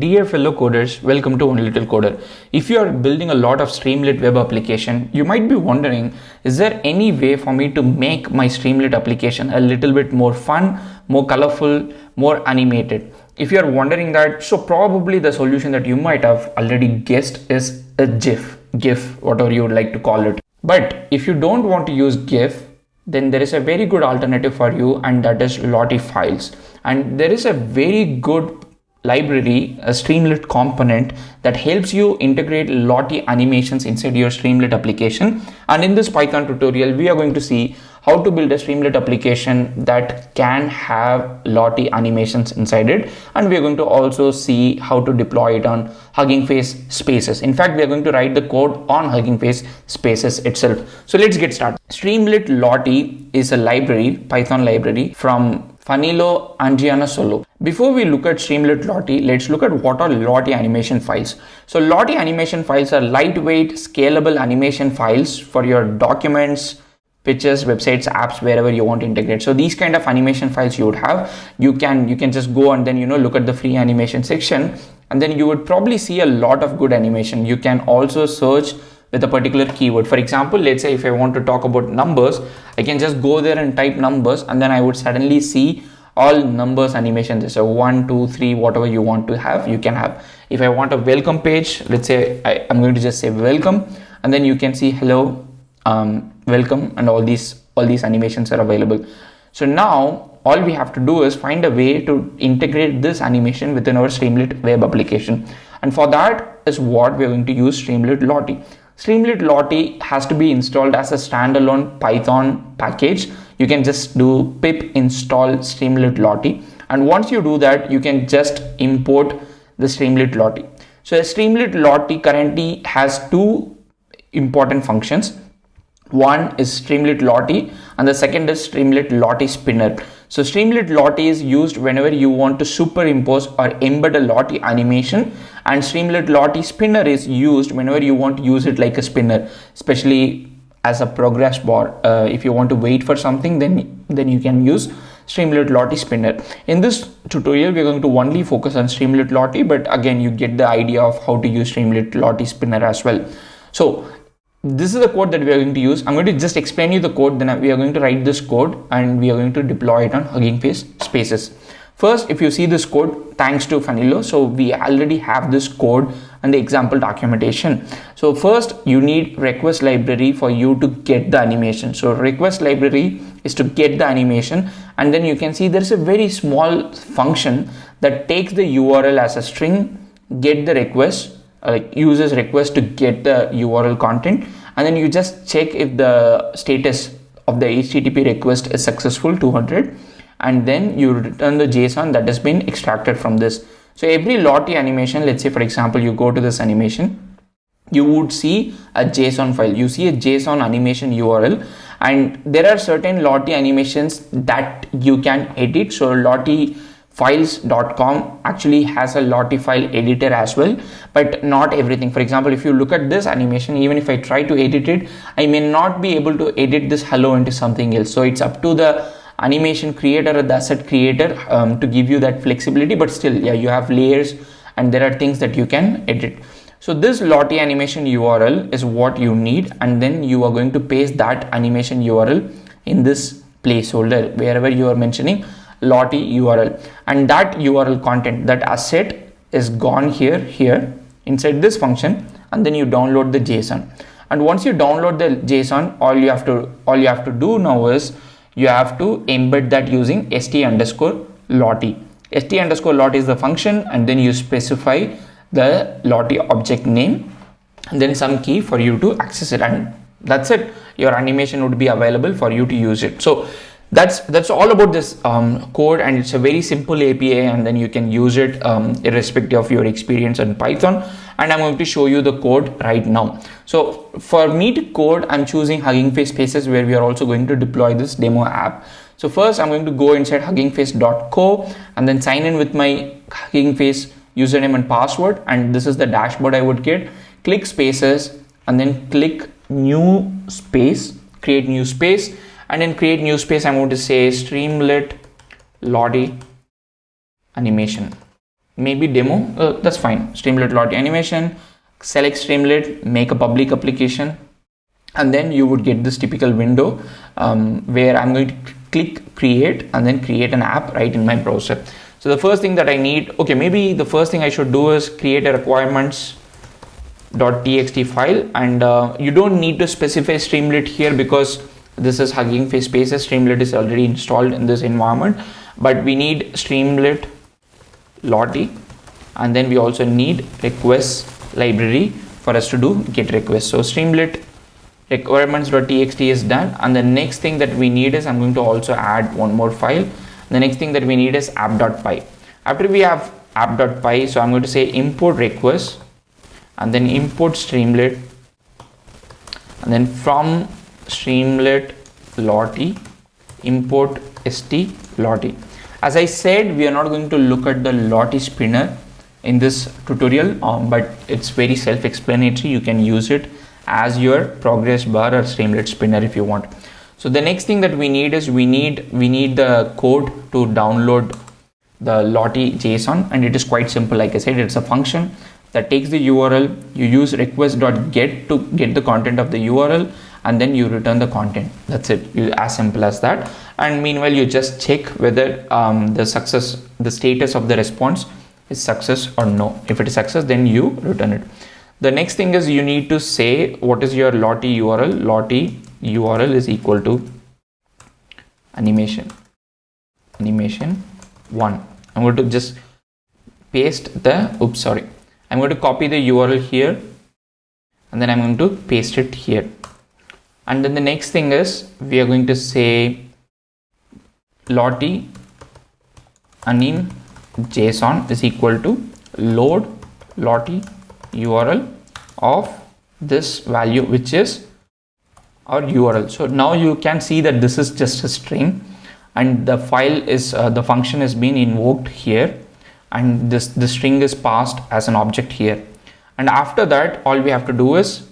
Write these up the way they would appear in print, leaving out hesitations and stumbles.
Dear fellow coders, welcome to One Little Coder. If you are building a lot of Streamlit web application, you might be wondering, is there any way for me to make my Streamlit application a little bit more fun, more colorful, more animated? If you are wondering that, so probably the solution that you might have already guessed is a GIF, whatever you would like to call it. But if you don't want to use GIF, then there is a very good alternative for you, and that is Lottie files. And there is a very good library, a Streamlit component that helps you integrate Lottie animations inside your Streamlit application. And in this Python tutorial, we are going to see how to build a Streamlit application that can have Lottie animations inside it. And we are going to also see how to deploy it on Hugging Face Spaces. In fact, we are going to write the code on Hugging Face Spaces itself. So let's get started. Streamlit Lottie is a library, Python library from Fanilo Andriana Solo. Before we look at Streamlit Lottie, let's look at what are Lottie animation files. So Lottie animation files are lightweight, scalable animation files for your documents, pictures, websites, apps, wherever you want to integrate. So these kind of animation files you would have, you can just go and then look at the free animation section, and then you would probably see a lot of good animation. You can also search with a particular keyword. For example, let's say if I want to talk about numbers, I can just go there and type numbers, and then I would suddenly see all numbers animation. So 1, 2, 3, whatever you want to have, you can have. If I want a welcome page, let's say I'm going to just say welcome, and then you can see hello, welcome, and all these animations are available. So now all we have to do is find a way to integrate this animation within our Streamlit web application. And for that is what we're going to use Streamlit Lottie. Streamlit Lottie has to be installed as a standalone Python package. You can just do pip install Streamlit Lottie. And once you do that, you can just import the Streamlit Lottie. So the Streamlit Lottie currently has two important functions. One is Streamlit Lottie and the second is Streamlit Lottie Spinner. So Streamlit Lottie is used whenever you want to superimpose or embed a Lottie animation, and Streamlit Lottie Spinner is used whenever you want to use it like a spinner, especially as a progress bar. If you want to wait for something, then you can use Streamlit Lottie Spinner. In this tutorial, we're going to only focus on Streamlit Lottie, but again, you get the idea of how to use Streamlit Lottie Spinner as well. So this is the code that we are going to use. I'm going to just explain you the code, then we are going to write this code and we are going to deploy it on Hugging Face Spaces. First, if you see this code, thanks to Fanilo, so we already have this code and the example documentation. So first, you need request library for you to get the animation. So request library is to get the animation, and then you can see there's a very small function that takes the URL as a string, get the request, uses request to get the URL content, and then you just check if the status of the HTTP request is successful, 200, and then you return the JSON that has been extracted from this. So every Lottie animation, let's say for example you go to this animation, you would see a JSON file, you see a JSON animation URL, and there are certain Lottie animations that you can edit. So LottieFiles.com actually has a Lottie file editor as well, but not everything. For example, if you look at this animation, even if I try to edit it, I may not be able to edit this hello into something else. So it's up to the animation creator or the asset creator to give you that flexibility, but still, yeah, you have layers and there are things that you can edit. So this Lottie animation URL is what you need, and then you are going to paste that animation URL in this placeholder wherever you are mentioning Lottie URL, and that URL content, that asset is gone here inside this function, and then you download the JSON. And once you download the JSON, all you have to do now is you have to embed that using st_Lottie. st_Lottie is the function, and then you specify the Lottie object name and then some key for you to access it, and that's it. Your animation would be available for you to use it. So that's all about this code, and it's a very simple API, and then you can use it irrespective of your experience in Python. And I'm going to show you the code right now. So for me to code, I'm choosing Hugging Face Spaces, where we are also going to deploy this demo app. So first I'm going to go inside huggingface.co and then sign in with my Hugging Face username and password, and this is the dashboard I would get. Click Spaces and then click new space, create new space, and in create new space I'm going to say Streamlit Lottie animation. maybe demo, that's fine. Streamlit Lottie animation, select Streamlit, make a public application, and then you would get this typical window where I'm going to click create and then create an app right in my browser. So the first thing that I need, okay, maybe the first thing I should do is create a requirements.txt file, and you don't need to specify Streamlit here because this is Hugging Face Spaces. Streamlit is already installed in this environment, but we need Streamlit Lottie, and then we also need request library for us to do get request. So Streamlit requirements.txt is done, and the next thing that we need is I'm going to also add one more file. The next thing that we need is app.py. After we have app.py, so I'm going to say import request and then import Streamlit, and then from Streamlit Lottie import st Lottie. As I said, we are not going to look at the Lottie spinner in this tutorial, but it's very self-explanatory. You can use it as your progress bar or Streamlit spinner if you want. So the next thing that we need is we need the code to download the Lottie JSON, and it is quite simple. Like I said, it's a function that takes the URL. You use request.get to get the content of the URL, and then you return the content. That's it. As simple as that. And meanwhile, you just check whether the status of the response is success or no. If it is success, then you return it. The next thing is you need to say what is your Lottie URL. Lottie URL is equal to animation 1. I'm going to just paste I'm going to copy the URL here, and then I'm going to paste it here. And then the next thing is we are going to say Lottie anim JSON is equal to load Lottie URL of this value, which is our URL. So now you can see that this is just a string, and the file is the function has been invoked here, and the string is passed as an object here. And after that, all we have to do is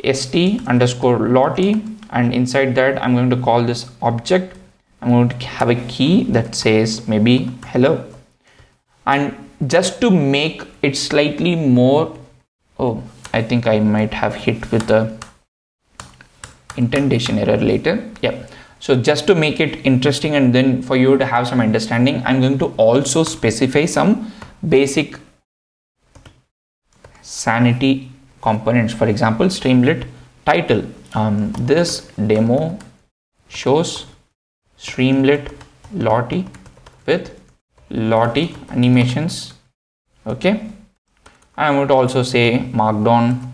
st_Lottie, and inside that I'm going to call this object. I'm going to have a key that says maybe hello, and just to make it slightly more, I think I might have hit with the indentation error later. Yeah, so just to make it interesting and then for you to have some understanding, I'm going to also specify some basic sanity components. For example, Streamlit title, this demo shows Streamlit Lottie with Lottie animations. Okay, I'm going to also say markdown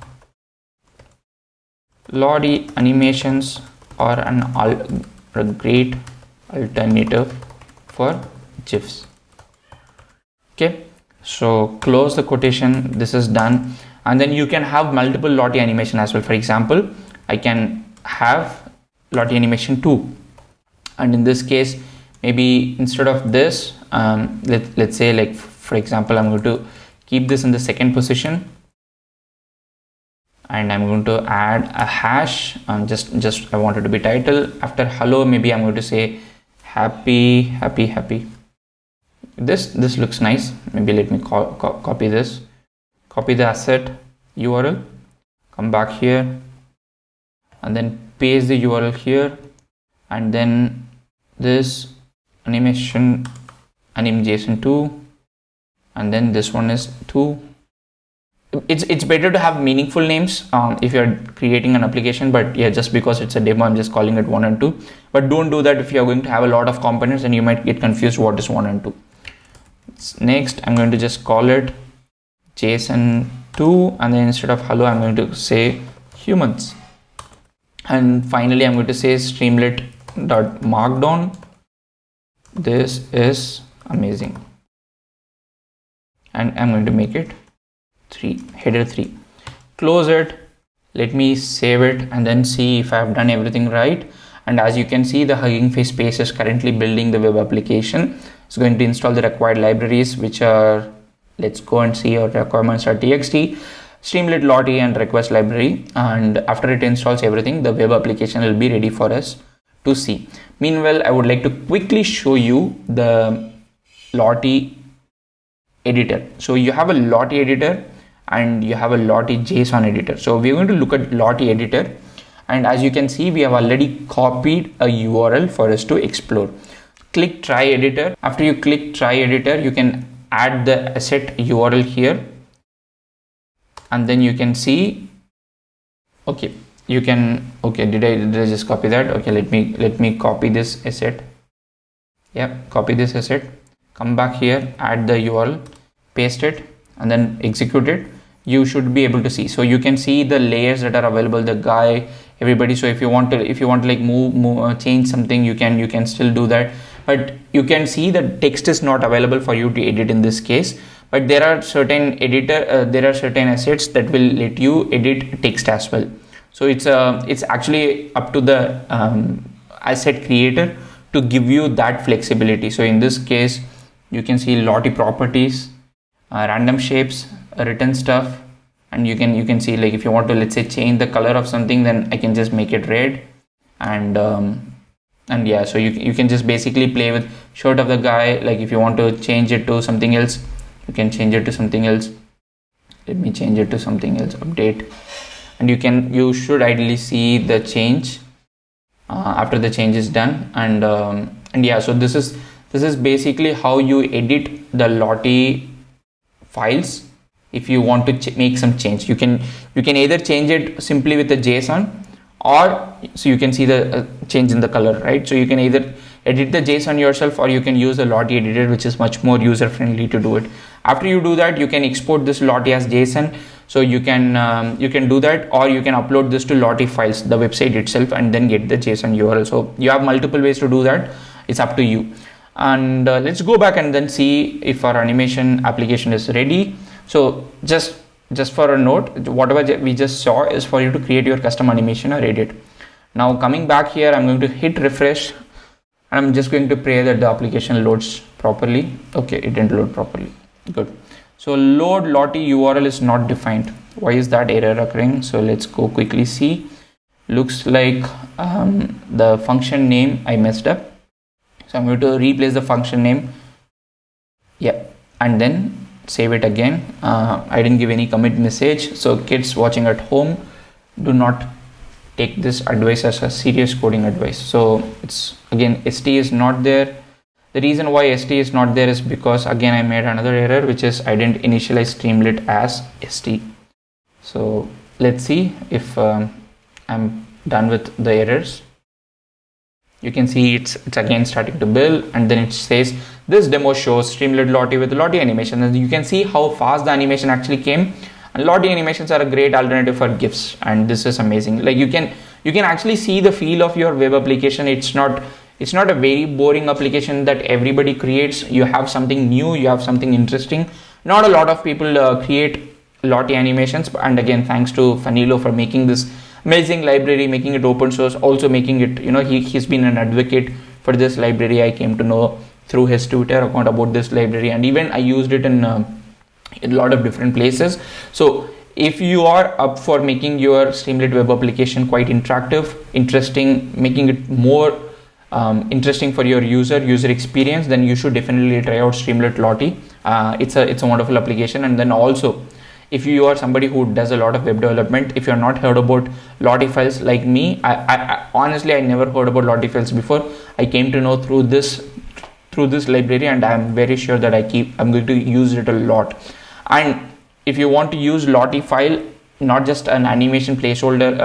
Lottie animations are a great alternative for GIFs. Okay, so close the quotation. This is done, and then you can have multiple Lottie animation as well. For example, I can have Lottie animation 2, and in this case, maybe instead of this, let's say, like for example, I'm going to keep this in the second position, and I'm going to add a hash. Just I want it to be title. After hello, maybe I'm going to say happy. This looks nice. Maybe let me copy this, copy the asset URL, come back here, and then paste the URL here, and then this animation JSON 2, and then this one is 2. It's better to have meaningful names if you're creating an application, but yeah, just because it's a demo, I'm just calling it 1 and 2. But don't do that if you're going to have a lot of components, and you might get confused what is 1 and 2. Next, I'm going to just call it JSON 2, and then instead of hello, I'm going to say humans. And finally, I'm going to say Streamlit.markdown. This is amazing, and I'm going to make it header 3. Close it. Let me save it and then see if I've done everything right. And as you can see, the Hugging Face Space is currently building the web application. It's going to install the required libraries, which are, let's go and see our requirements.txt, Streamlit Lottie and request library. And after it installs everything, the web application will be ready for us to see. Meanwhile, I would like to quickly show you the Lottie editor. So you have a Lottie editor and you have a Lottie JSON editor. So we're going to look at Lottie editor, and as you can see, we have already copied a URL for us to explore. Click try editor. After you click try editor, you can add the asset URL here, and then you can see, okay, you can, okay, did I just copy that? Okay, let me copy this asset. Yep, copy this asset, come back here, add the URL, paste it, and then execute it. You should be able to see. So you can see the layers that are available, the guy, everybody. So if you want to like move change something, you can still do that. But you can see the text is not available for you to edit in this case. But there are certain certain assets that will let you edit text as well. So it's actually up to the asset creator to give you that flexibility. So in this case, you can see Lottie properties, random shapes, written stuff, and you can see, like, if you want to, let's say, change the color of something, then I can just make it red, and yeah, so you can just basically play with shirt of the guy. Like if you want to change it to something else, you can change it to something else. Let me change it to something else, update, and you should ideally see the change after the change is done. And yeah, so this is basically how you edit the Lottie files. If you want to make some change, you can either change it simply with the JSON, or so you can see the change in the color, right? So you can either edit the JSON yourself, or you can use the Lottie editor, which is much more user friendly to do it. After you do that, you can export this Lottie as JSON. So you can do that, or you can upload this to Lottie files, the website itself, and then get the JSON URL. So you have multiple ways to do that. It's up to you. And let's go back and then see if our animation application is ready. So just for a note, whatever we just saw is for you to create your custom animation or edit. Now coming back here, I'm going to hit refresh, and I'm just going to pray that the application loads properly. Okay, it didn't load properly. Good. So load Lottie URL is not defined. Why is that error occurring? So let's go quickly see. Looks like the function name I messed up. So I'm going to replace the function name. Yeah, and then save it again. I didn't give any commit message. So kids watching at home, do not take this advice as a serious coding advice. So it's, again, ST is not there. The reason why ST is not there is because, again, I made another error, which is I didn't initialize Streamlit as ST. So let's see if I'm done with the errors. You can see it's again starting to build, and then it says this demo shows Streamlit Lottie with Lottie animation, and you can see how fast the animation actually came. And Lottie animations are a great alternative for GIFs, and this is amazing. Like you can actually see the feel of your web application. It's not a very boring application that everybody creates. You have something new, you have something interesting. Not a lot of people create Lottie animations, and again, thanks to Fanilo for making this amazing library, making it open source, also making it, he's been an advocate for this library. I came to know through his Twitter account about this library, and even I used it in a lot of different places. So if you are up for making your Streamlit web application quite interactive, interesting, making it more interesting for your user experience, then you should definitely try out Streamlit Lottie. It's a wonderful application. And then also, if you are somebody who does a lot of web development, if you're not heard about Lottie files like me, I honestly, I never heard about Lottie files before. I came to know through this library, and I'm very sure that I'm going to use it a lot. And if you want to use Lottie file, not just an animation placeholder,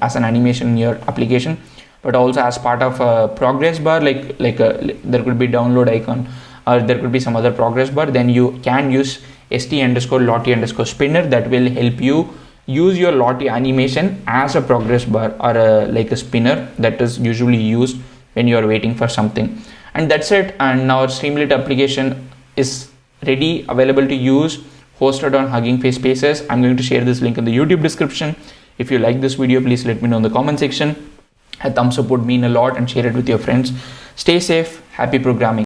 as an animation in your application, but also as part of a progress bar, there could be download icon, or there could be some other progress bar, then you can use st_lottie_spinner. that will help you use your Lottie animation as a progress bar, or a spinner that is usually used when you are waiting for something. And that's it. And now our Streamlit application is ready, available to use, hosted on Hugging Face Spaces. I'm going to share this link in the YouTube description. If you like this video, please let me know in the comment section. A thumbs up would mean a lot, and share it with your friends. Stay safe, happy programming.